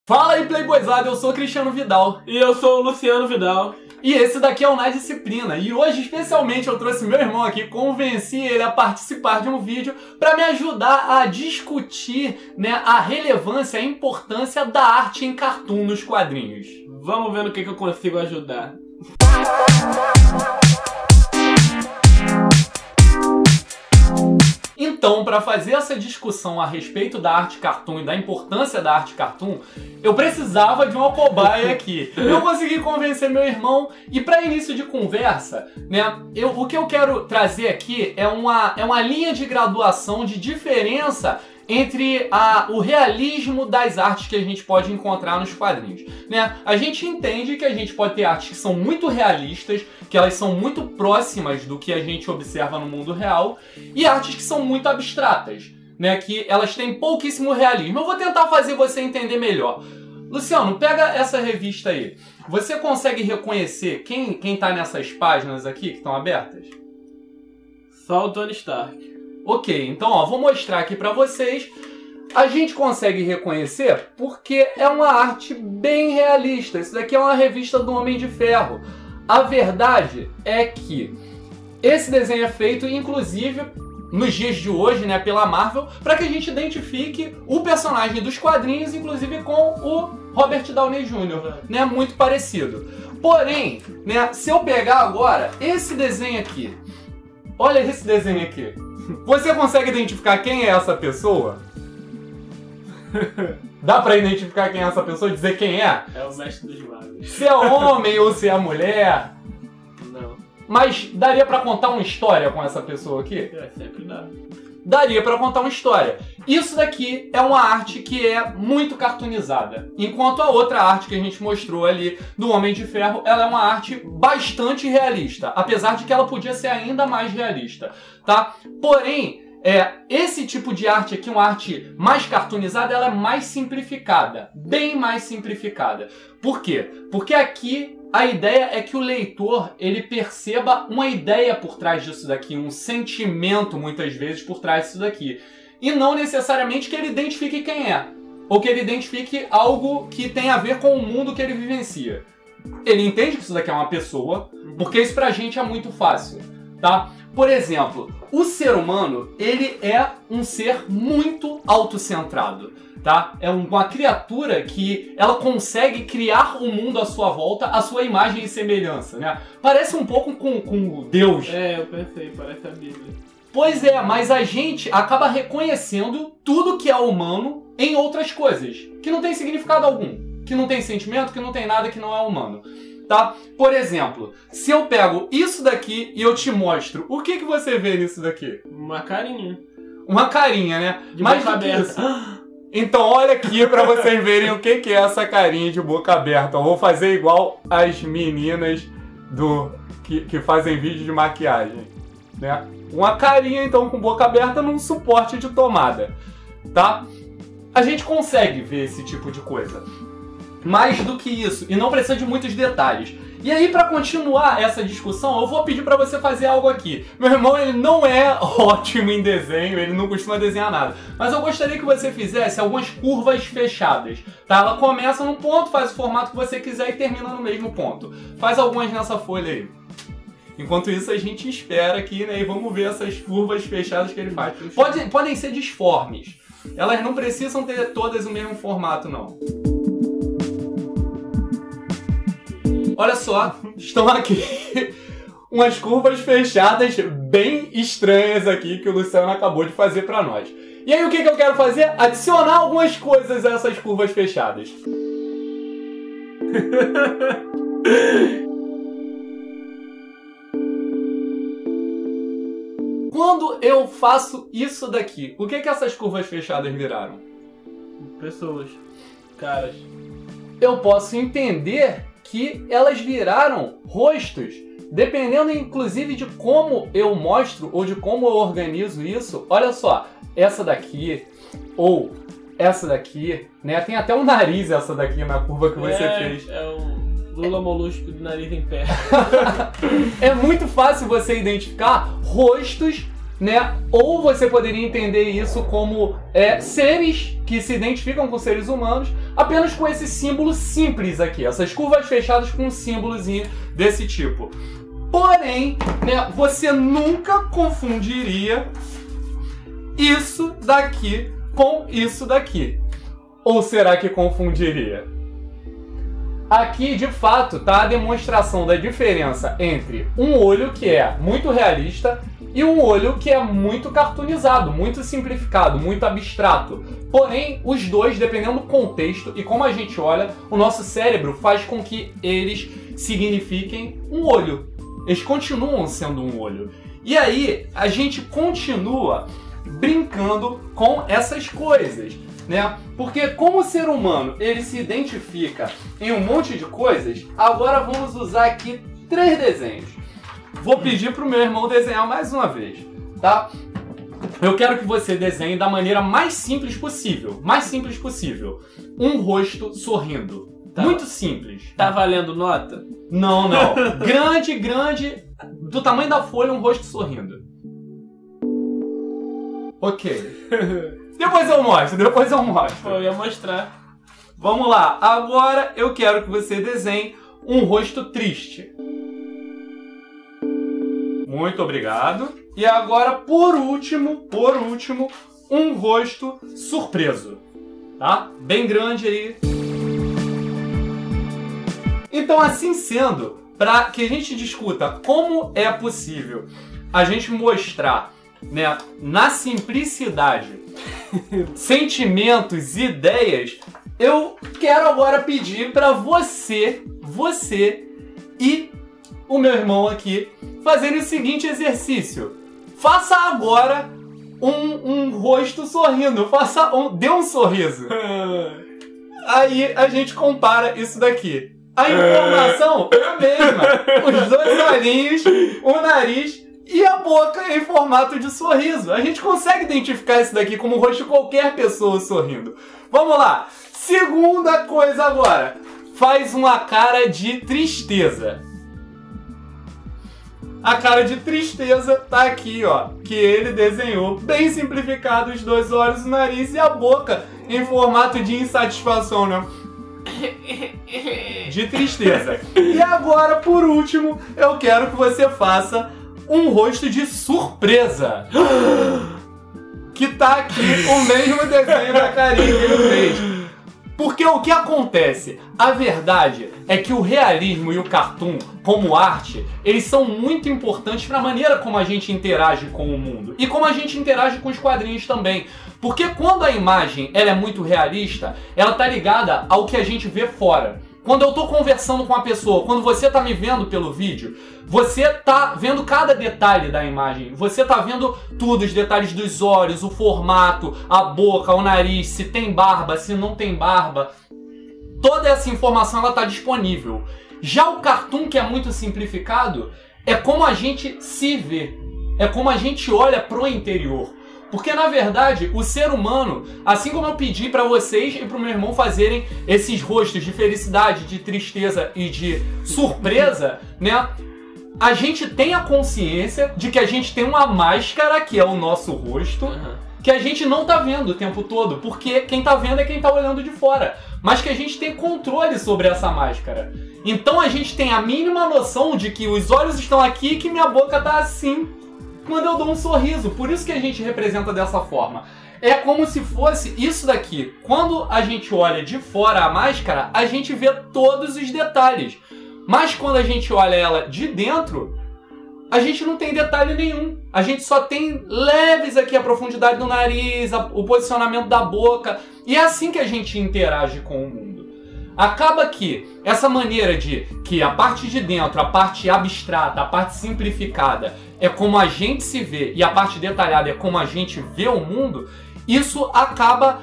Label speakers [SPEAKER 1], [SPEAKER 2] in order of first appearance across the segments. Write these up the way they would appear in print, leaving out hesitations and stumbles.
[SPEAKER 1] Fala aí, Playboyzada, eu sou o Cristiano Vidal.
[SPEAKER 2] E eu sou o Luciano Vidal.
[SPEAKER 1] E esse daqui é o Na Disciplina. E hoje, especialmente, eu trouxe meu irmão aqui, convenci ele a participar de um vídeo para me ajudar a discutir, a relevância, a importância da arte em cartoon nos quadrinhos.
[SPEAKER 2] Vamos ver no que eu consigo ajudar.
[SPEAKER 1] Então, para fazer essa discussão a respeito da arte cartoon e da importância da arte cartoon, eu precisava de uma cobaia aqui. Eu consegui convencer meu irmão e, para início de conversa, o que eu quero trazer aqui é uma linha de graduação de diferença entre o realismo das artes que a gente pode encontrar nos quadrinhos. A gente entende que a gente pode ter artes que são muito realistas, que elas são muito próximas do que a gente observa no mundo real, e artes que são muito abstratas, que elas têm pouquíssimo realismo. Eu vou tentar fazer você entender melhor. Luciano, pega essa revista aí. Você consegue reconhecer quem tá nessas páginas aqui que estão abertas?
[SPEAKER 2] Só o Tony Stark.
[SPEAKER 1] Ok, então vou mostrar aqui pra vocês. A gente consegue reconhecer porque é uma arte bem realista. Isso daqui é uma revista do Homem de Ferro. A verdade é que esse desenho é feito, inclusive, nos dias de hoje, pela Marvel, para que a gente identifique o personagem dos quadrinhos, inclusive com o Robert Downey Jr., muito parecido. Porém, se eu pegar agora esse desenho aqui, olha esse desenho aqui. Você consegue identificar quem é essa pessoa? Dá pra identificar quem é essa pessoa e dizer quem é?
[SPEAKER 2] É o mestre dos magos.
[SPEAKER 1] Se é homem ou se é mulher?
[SPEAKER 2] Não.
[SPEAKER 1] Mas daria pra contar uma história com essa pessoa aqui?
[SPEAKER 2] Sempre dá.
[SPEAKER 1] Daria pra contar uma história. Isso daqui é uma arte que é muito cartoonizada. Enquanto a outra arte que a gente mostrou ali do Homem de Ferro, ela é uma arte bastante realista. Apesar de que ela podia ser ainda mais realista, tá? Porém, esse tipo de arte aqui, uma arte mais cartoonizada, ela é mais simplificada. Bem mais simplificada. Por quê? Porque aqui a ideia é que o leitor ele perceba uma ideia por trás disso daqui, um sentimento muitas vezes por trás disso daqui. E não necessariamente que ele identifique quem é, ou que ele identifique algo que tem a ver com o mundo que ele vivencia. Ele entende que isso daqui é uma pessoa, porque isso pra gente é muito fácil, tá? Por exemplo, o ser humano, ele é um ser muito autocentrado, tá? É uma criatura que ela consegue criar o mundo à sua volta, à sua imagem e semelhança, Parece um pouco com Deus.
[SPEAKER 2] Eu pensei, parece a Bíblia.
[SPEAKER 1] Pois é, mas a gente acaba reconhecendo tudo que é humano em outras coisas, que não tem significado algum, que não tem sentimento, que não tem nada que não é humano. Tá? Por exemplo, se eu pego isso daqui e eu te mostro, o que você vê nisso daqui?
[SPEAKER 2] Uma carinha.
[SPEAKER 1] Uma carinha,
[SPEAKER 2] De boca aberta.
[SPEAKER 1] Então olha aqui pra vocês verem o que é essa carinha de boca aberta. Eu vou fazer igual as meninas que fazem vídeo de maquiagem, Uma carinha então com boca aberta num suporte de tomada, tá? A gente consegue ver esse tipo de coisa. Mais do que isso, e não precisa de muitos detalhes. E aí, para continuar essa discussão, eu vou pedir para você fazer algo aqui. Meu irmão, ele não é ótimo em desenho, ele não costuma desenhar nada. Mas eu gostaria que você fizesse algumas curvas fechadas, tá? Ela começa num ponto, faz o formato que você quiser e termina no mesmo ponto. Faz algumas nessa folha aí. Enquanto isso, a gente espera aqui, e vamos ver essas curvas fechadas que ele faz. Podem ser disformes. Elas não precisam ter todas o mesmo formato, não. Olha só, estão aqui umas curvas fechadas bem estranhas aqui que o Luciano acabou de fazer para nós. E aí o que eu quero fazer? Adicionar algumas coisas a essas curvas fechadas. Quando eu faço isso daqui, o que essas curvas fechadas viraram?
[SPEAKER 2] Pessoas. Caras.
[SPEAKER 1] Eu posso entender que elas viraram rostos, dependendo inclusive de como eu mostro ou de como eu organizo isso. Olha só, essa daqui ou essa daqui, tem até um nariz essa daqui na curva que você fez.
[SPEAKER 2] É o Lula Molusco de nariz em pé.
[SPEAKER 1] É muito fácil você identificar rostos né? Ou você poderia entender isso como seres que se identificam com seres humanos apenas com esse símbolo simples aqui, essas curvas fechadas com um símbolozinho desse tipo. Porém, né, você nunca confundiria isso daqui com isso daqui. Ou será que confundiria? Aqui, de fato, está a demonstração da diferença entre um olho que é muito realista e um olho que é muito cartoonizado, muito simplificado, muito abstrato. Porém, os dois, dependendo do contexto e como a gente olha, o nosso cérebro faz com que eles signifiquem um olho. Eles continuam sendo um olho. E aí, a gente continua brincando com essas coisas, né? Porque como o ser humano ele se identifica em um monte de coisas, agora vamos usar aqui 3 desenhos. Vou pedir pro meu irmão desenhar mais uma vez, tá? Eu quero que você desenhe da maneira mais simples possível. Mais simples possível. Um rosto sorrindo. Tá. Muito simples.
[SPEAKER 2] Tá valendo nota?
[SPEAKER 1] Não, não. Grande, do tamanho da folha, um rosto sorrindo. Ok. Depois eu mostro.
[SPEAKER 2] Pô, eu ia mostrar.
[SPEAKER 1] Vamos lá. Agora eu quero que você desenhe um rosto triste. Muito obrigado. E agora, por último, um rosto surpreso. Tá? Bem grande aí. Então, assim sendo, para que a gente discuta como é possível a gente mostrar, né, na simplicidade sentimentos e ideias, eu quero agora pedir para você e o meu irmão aqui fazerem o seguinte exercício. Faça agora um rosto sorrindo. Dê um sorriso. Aí a gente compara isso daqui. A informação é a mesma. Os 2 olhinhos, o nariz e a boca em formato de sorriso. A gente consegue identificar isso daqui como o rosto de qualquer pessoa sorrindo. Vamos lá. Segunda coisa agora. Faz uma cara de tristeza. A cara de tristeza tá aqui, ó. Que ele desenhou. Bem simplificado, os 2 olhos, o nariz e a boca em formato de insatisfação, né? De tristeza. E agora, por último, eu quero que você faça um rosto de surpresa. Que tá aqui o mesmo desenho da carinha que ele fez. Porque o que acontece? A verdade é que o realismo e o cartoon, como arte, eles são muito importantes para a maneira como a gente interage com o mundo. E como a gente interage com os quadrinhos também. Porque quando a imagem ela é muito realista, ela tá ligada ao que a gente vê fora. Quando eu tô conversando com a pessoa, quando você tá me vendo pelo vídeo, você tá vendo cada detalhe da imagem. Você tá vendo tudo, os detalhes dos olhos, o formato, a boca, o nariz, se tem barba, se não tem barba. Toda essa informação ela tá disponível. Já o cartoon, que é muito simplificado, é como a gente se vê. É como a gente olha pro interior. Porque, na verdade, o ser humano, assim como eu pedi para vocês e para o meu irmão fazerem esses rostos de felicidade, de tristeza e de surpresa, né? A gente tem a consciência de que a gente tem uma máscara, que é o nosso rosto, que a gente não tá vendo o tempo todo, porque quem tá vendo é quem tá olhando de fora. Mas que a gente tem controle sobre essa máscara. Então a gente tem a mínima noção de que os olhos estão aqui e que minha boca tá assim quando eu dou um sorriso. Por isso que a gente representa dessa forma. É como se fosse isso daqui. Quando a gente olha de fora a máscara, a gente vê todos os detalhes. Mas quando a gente olha ela de dentro, a gente não tem detalhe nenhum. A gente só tem leves aqui a profundidade do nariz, o posicionamento da boca. E é assim que a gente interage com o mundo. Acaba que essa maneira de que a parte de dentro, a parte abstrata, a parte simplificada é como a gente se vê e a parte detalhada é como a gente vê o mundo, isso acaba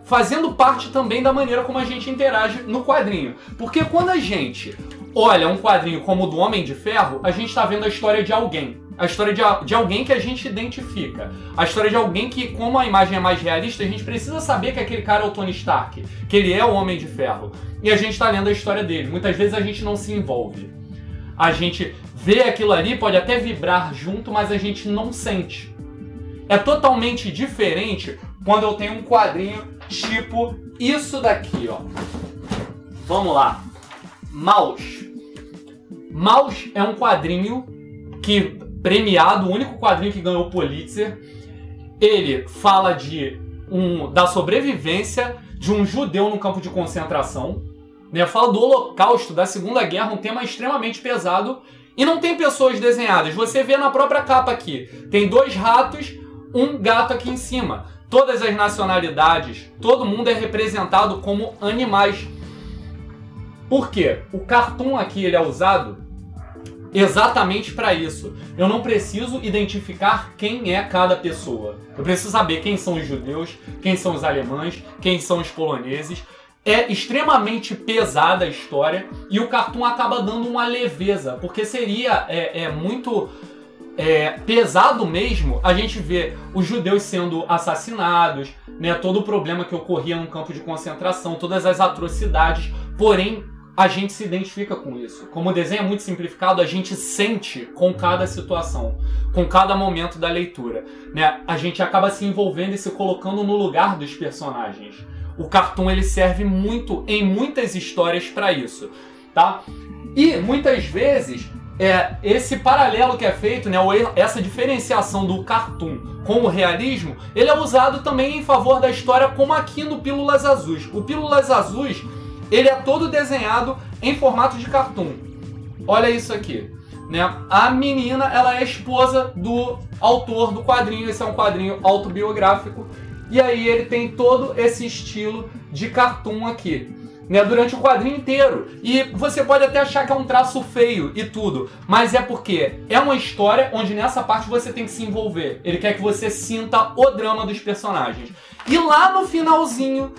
[SPEAKER 1] fazendo parte também da maneira como a gente interage no quadrinho. Porque quando a gente olha um quadrinho como o do Homem de Ferro, a gente está vendo a história de alguém. A história de alguém que a gente identifica. A história de alguém que, como a imagem é mais realista, a gente precisa saber que aquele cara é o Tony Stark, que ele é o Homem de Ferro. E a gente está lendo a história dele. Muitas vezes a gente não se envolve. A gente vê aquilo ali, pode até vibrar junto, mas a gente não sente. É totalmente diferente quando eu tenho um quadrinho tipo isso daqui, ó. Vamos lá. Maus. Maus é um quadrinho que premiado, o único quadrinho que ganhou Pulitzer. Ele fala da sobrevivência de um judeu num campo de concentração. Né? Fala do Holocausto, da Segunda Guerra, um tema extremamente pesado. E não tem pessoas desenhadas. Você vê na própria capa aqui. Tem 2 ratos, um gato aqui em cima. Todas as nacionalidades, todo mundo é representado como animais. Por quê? O cartoon aqui ele é usado exatamente para isso. Eu não preciso identificar quem é cada pessoa. Eu preciso saber quem são os judeus, quem são os alemães, quem são os poloneses. É extremamente pesada a história e o cartoon acaba dando uma leveza, porque seria muito pesado mesmo a gente ver os judeus sendo assassinados, né, todo o problema que ocorria num campo de concentração, todas as atrocidades, porém a gente se identifica com isso. Como o desenho é muito simplificado, a gente sente com cada situação, com cada momento da leitura, né? A gente acaba se envolvendo e se colocando no lugar dos personagens. O cartoon ele serve muito em muitas histórias para isso, tá? E muitas vezes esse paralelo que é feito, né, essa diferenciação do cartoon com o realismo, ele é usado também em favor da história, como aqui no Pílulas Azuis. O Pílulas Azuis ele é todo desenhado em formato de cartoon. Olha isso aqui, né? A menina ela é esposa do autor do quadrinho. Esse é um quadrinho autobiográfico. E aí ele tem todo esse estilo de cartoon aqui, né, durante o quadrinho inteiro. E você pode até achar que é um traço feio e tudo, mas é porque é uma história onde nessa parte você tem que se envolver. Ele quer que você sinta o drama dos personagens. E lá no finalzinho,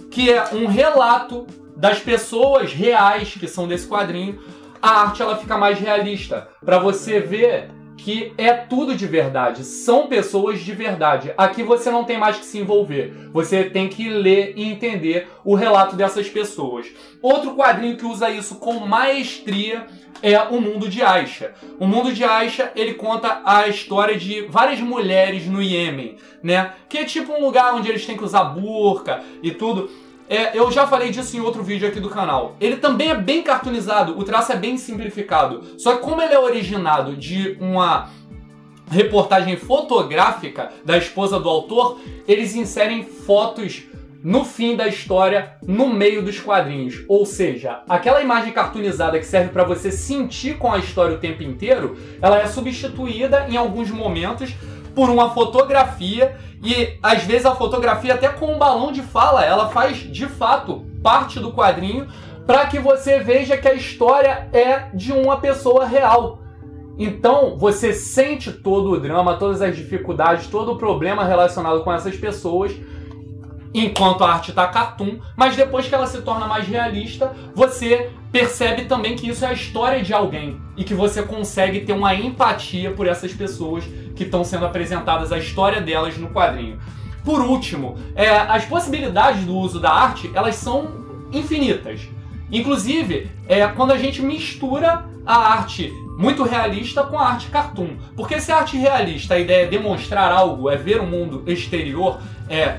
[SPEAKER 1] que é um relato das pessoas reais que são desse quadrinho, a arte ela fica mais realista, para você ver que é tudo de verdade, são pessoas de verdade. Aqui você não tem mais que se envolver, você tem que ler e entender o relato dessas pessoas. Outro quadrinho que usa isso com maestria é O Mundo de Aisha. O Mundo de Aisha, ele conta a história de várias mulheres no Iêmen, né? Que é tipo um lugar onde eles têm que usar burca e tudo. Eu já falei disso em outro vídeo aqui do canal. Ele também é bem cartoonizado, o traço é bem simplificado. Só que como ele é originado de uma reportagem fotográfica da esposa do autor, eles inserem fotos no fim da história, no meio dos quadrinhos. Ou seja, aquela imagem cartoonizada que serve para você sentir com a história o tempo inteiro, ela é substituída em alguns momentos por uma fotografia. E às vezes a fotografia, até com um balão de fala, ela faz de fato parte do quadrinho para que você veja que a história é de uma pessoa real. Então você sente todo o drama, todas as dificuldades, todo o problema relacionado com essas pessoas enquanto a arte está cartoon, mas depois que ela se torna mais realista, você percebe também que isso é a história de alguém e que você consegue ter uma empatia por essas pessoas que estão sendo apresentadas, a história delas no quadrinho. Por último, as possibilidades do uso da arte, elas são infinitas. Inclusive, quando a gente mistura a arte muito realista com a arte cartoon. Porque se a arte realista, a ideia é demonstrar algo, é ver o mundo exterior,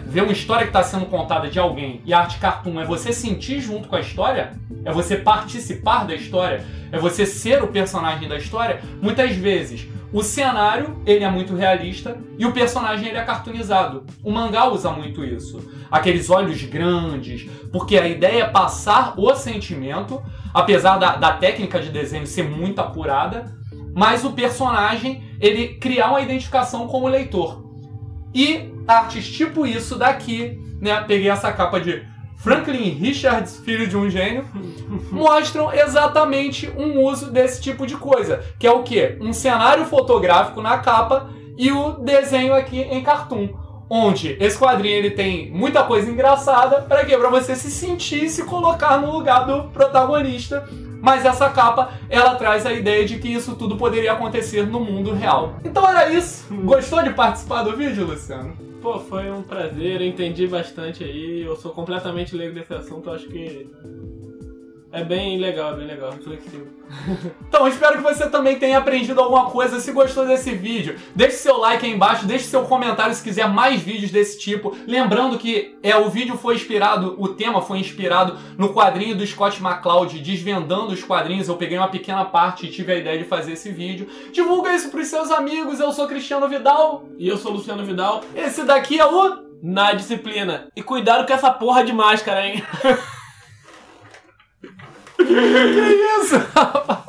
[SPEAKER 1] ver uma história que está sendo contada de alguém, e a arte cartoon é você sentir junto com a história, é você participar da história, é você ser o personagem da história, muitas vezes o cenário ele é muito realista e o personagem ele é cartoonizado. O mangá usa muito isso. Aqueles olhos grandes, porque a ideia é passar o sentimento, apesar da técnica de desenho ser muito apurada, mas o personagem ele criar uma identificação com o leitor. E artes tipo isso daqui, né, peguei essa capa de Franklin Richards, filho de um gênio, mostram exatamente um uso desse tipo de coisa, que é o quê? Um cenário fotográfico na capa e o desenho aqui em cartoon, onde esse quadrinho ele tem muita coisa engraçada, para quê? Para você se sentir e se colocar no lugar do protagonista, mas essa capa, ela traz a ideia de que isso tudo poderia acontecer no mundo real. Então era isso. Gostou de participar do vídeo, Luciano?
[SPEAKER 2] Pô, foi um prazer, eu entendi bastante aí, eu sou completamente leigo nesse assunto, eu acho que É bem legal, reflexivo.
[SPEAKER 1] Então, espero que você também tenha aprendido alguma coisa. Se gostou desse vídeo, deixe seu like aí embaixo, deixe seu comentário se quiser mais vídeos desse tipo. Lembrando que o vídeo foi inspirado, o tema foi inspirado no quadrinho do Scott McCloud, desvendando os quadrinhos. Eu peguei uma pequena parte e tive a ideia de fazer esse vídeo. Divulga isso pros seus amigos. Eu sou Cristiano Vidal.
[SPEAKER 2] E eu sou Luciano Vidal.
[SPEAKER 1] Esse daqui é o...
[SPEAKER 2] Na Disciplina. E cuidado com essa porra de máscara, hein?
[SPEAKER 1] Que isso, rapaz?